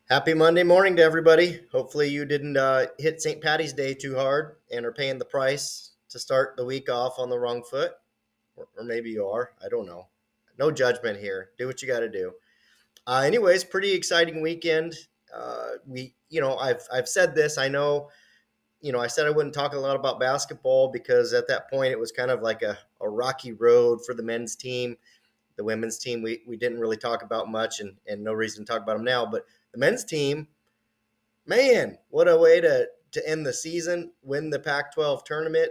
Happy Monday morning to everybody. Hopefully, you didn't hit St. Patty's Day too hard and are paying the price to start the week off on the wrong foot. Or maybe you are. I don't know. No judgment here. Do what you got to do. Anyways, pretty exciting weekend. I've said this. I know, I said I wouldn't talk a lot about basketball because at that point it was kind of like a rocky road for the men's team. The women's team, we didn't really talk about much and no reason to talk about them now. But the men's team, man, what a way to end the season, win the Pac-12 tournament,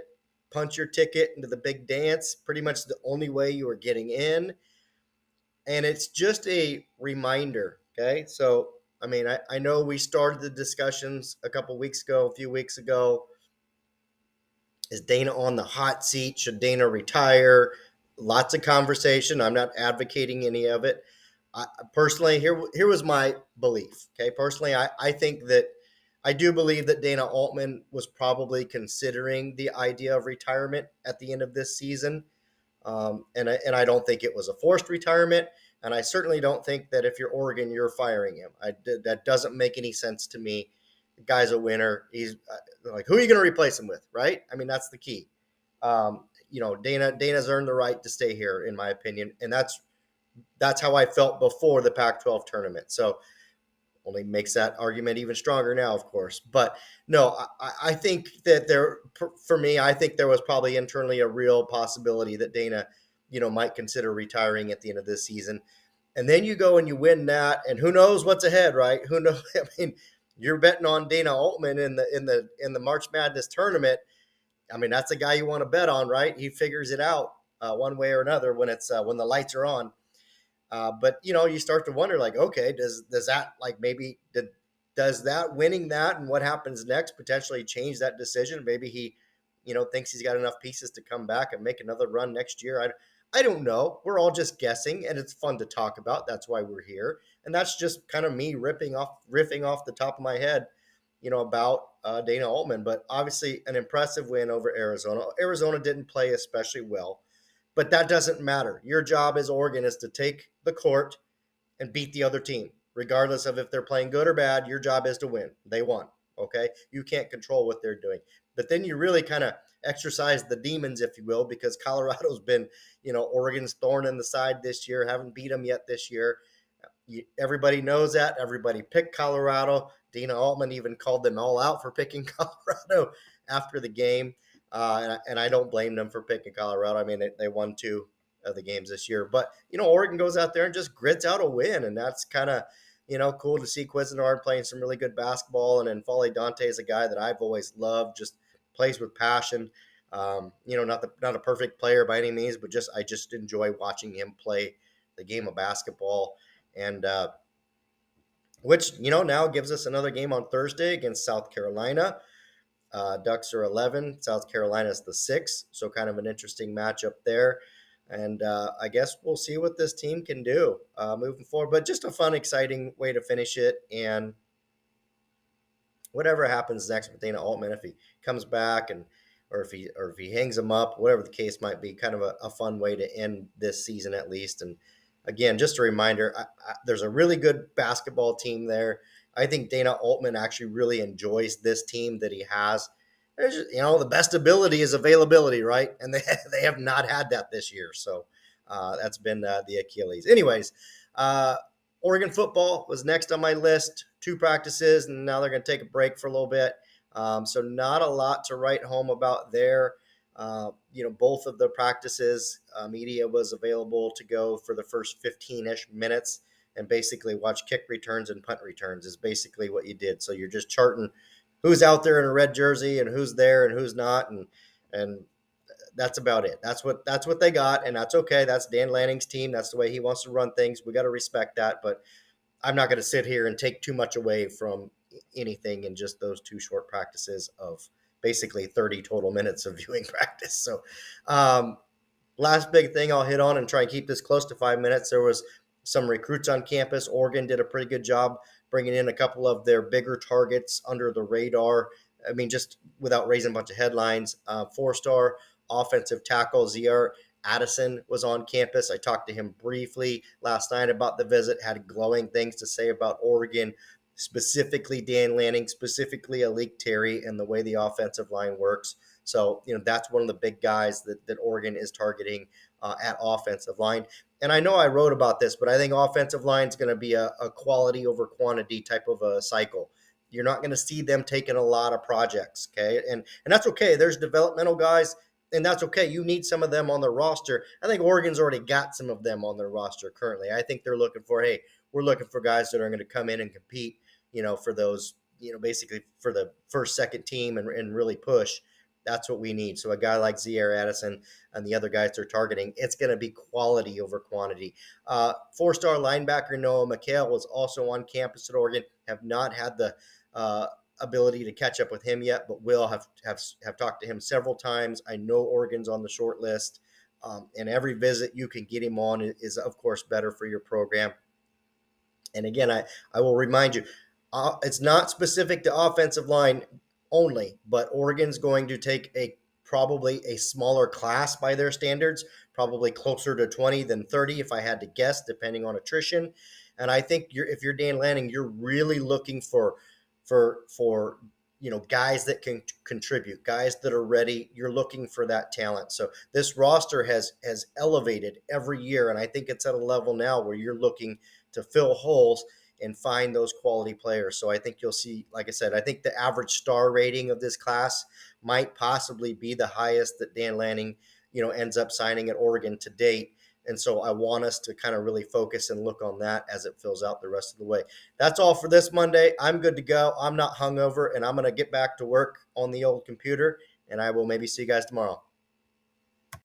punch your ticket into the big dance, pretty much the only way you were getting in. And it's just a reminder, okay? So, I know we started the discussions a few weeks ago. Is Dana on the hot seat? Should Dana retire? Lots of conversation. I'm not advocating any of it. Personally, here was my belief. Okay, personally, I think that I do believe that Dana Altman was probably considering the idea of retirement at the end of this season, and I don't think it was a forced retirement, and I certainly don't think that if you're Oregon, you're firing him. That doesn't make any sense to me. The guy's a winner. He's like, who are you going to replace him with, right? I mean, that's the key. Dana's earned the right to stay here, in my opinion, and that's how I felt before the Pac-12 tournament. So only makes that argument even stronger now, of course. But no, I think that for me, I think there was probably internally a real possibility that Dana, might consider retiring at the end of this season. And then you go and you win that, and who knows what's ahead, right? Who knows? I mean, you're betting on Dana Altman in the March Madness tournament. I mean, that's a guy you want to bet on, right? He figures it out one way or another when the lights are on. But you start to wonder, like, okay, does that like does that winning that and what happens next potentially change that decision? Maybe he, thinks he's got enough pieces to come back and make another run next year. I don't know. We're all just guessing, and it's fun to talk about. That's why we're here, and that's just kind of me riffing off the top of my head, about Dana Altman. But obviously, an impressive win over Arizona. Arizona didn't play especially well, but that doesn't matter. Your job as Oregon is to take the court and beat the other team, regardless of if they're playing good or bad. Your job is to win. They won. Okay. You can't control what they're doing. But then you really kind of exercise the demons, if you will, because Colorado's been, Oregon's thorn in the side this year, haven't beat them yet this year. Everybody knows that. Everybody picked Colorado. Dana Altman even called them all out for picking Colorado after the game. And I don't blame them for picking Colorado. I mean, they won two of the games this year. But, Oregon goes out there and just grits out a win. And that's kind of, cool to see Cuisinart playing some really good basketball. And then Foley Dante is a guy that I've always loved, just plays with passion. Not a perfect player by any means, but I just enjoy watching him play the game of basketball. And which, now gives us another game on Thursday against South Carolina. Ducks are 11. South Carolina is the 6. So kind of an interesting matchup there. And I guess we'll see what this team can do moving forward. But just a fun, exciting way to finish it. And whatever happens next with Dana Altman, if he comes back or if he hangs him up, whatever the case might be, kind of a fun way to end this season at least. And again, just a reminder, there's a really good basketball team there. I think Dana Altman actually really enjoys this team that he has. There's just, the best ability is availability, right? And they have not had that this year. So that's been the Achilles. Anyways, Oregon football was next on my list. 2 practices, and now they're going to take a break for a little bit. So not a lot to write home about there. Both of the practices, media was available to go for the first 15-ish minutes and basically watch kick returns and punt returns is basically what you did. So you're just charting who's out there in a red jersey and who's there and who's not. And that's about it. That's what they got. And that's okay. That's Dan Lanning's team. That's the way he wants to run things. We got to respect that. But I'm not going to sit here and take too much away from anything in just those 2 short practices of basically 30 total minutes of viewing practice. So last big thing I'll hit on and try and keep this close to 5 minutes. There was some recruits on campus. Oregon did a pretty good job bringing in a couple of their bigger targets under the radar. I mean, just without raising a bunch of headlines. 4-star offensive tackle Ziar Addison was on campus. I talked to him briefly last night about the visit, had glowing things to say about Oregon. specifically Dan Lanning, specifically Alik Terry, and the way the offensive line works. So, that's one of the big guys that Oregon is targeting at offensive line. And I know I wrote about this, but I think offensive line is going to be a quality over quantity type of a cycle. You're not going to see them taking a lot of projects, okay? And that's okay. There's developmental guys, and that's okay. You need some of them on their roster. I think Oregon's already got some of them on their roster currently. I think they're looking for, hey, we're looking for guys that are going to come in and compete, for those, basically for the first, second team and really push. That's what we need. So a guy like Zaire Addison and the other guys they're targeting, it's going to be quality over quantity. Four-star linebacker Noah McHale was also on campus at Oregon. Have not had the ability to catch up with him yet, but will have talked to him several times. I know Oregon's on the short list, and every visit you can get him on is, of course, better for your program. And again, I will remind you, it's not specific to offensive line only, but Oregon's going to take probably a smaller class by their standards, probably closer to 20 than 30 if I had to guess, depending on attrition. And I think if you're Dan Lanning, you're really looking for guys that can contribute, guys that are ready. You're looking for that talent. So this roster has elevated every year, and I think it's at a level now where you're looking to fill holes and find those quality players. So I think you'll see, like I said, I think the average star rating of this class might possibly be the highest that Dan Lanning, ends up signing at Oregon to date. And so I want us to kind of really focus and look on that as it fills out the rest of the way. That's all for this Monday. I'm good to go. I'm not hungover, and I'm going to get back to work on the old computer, and I will maybe see you guys tomorrow.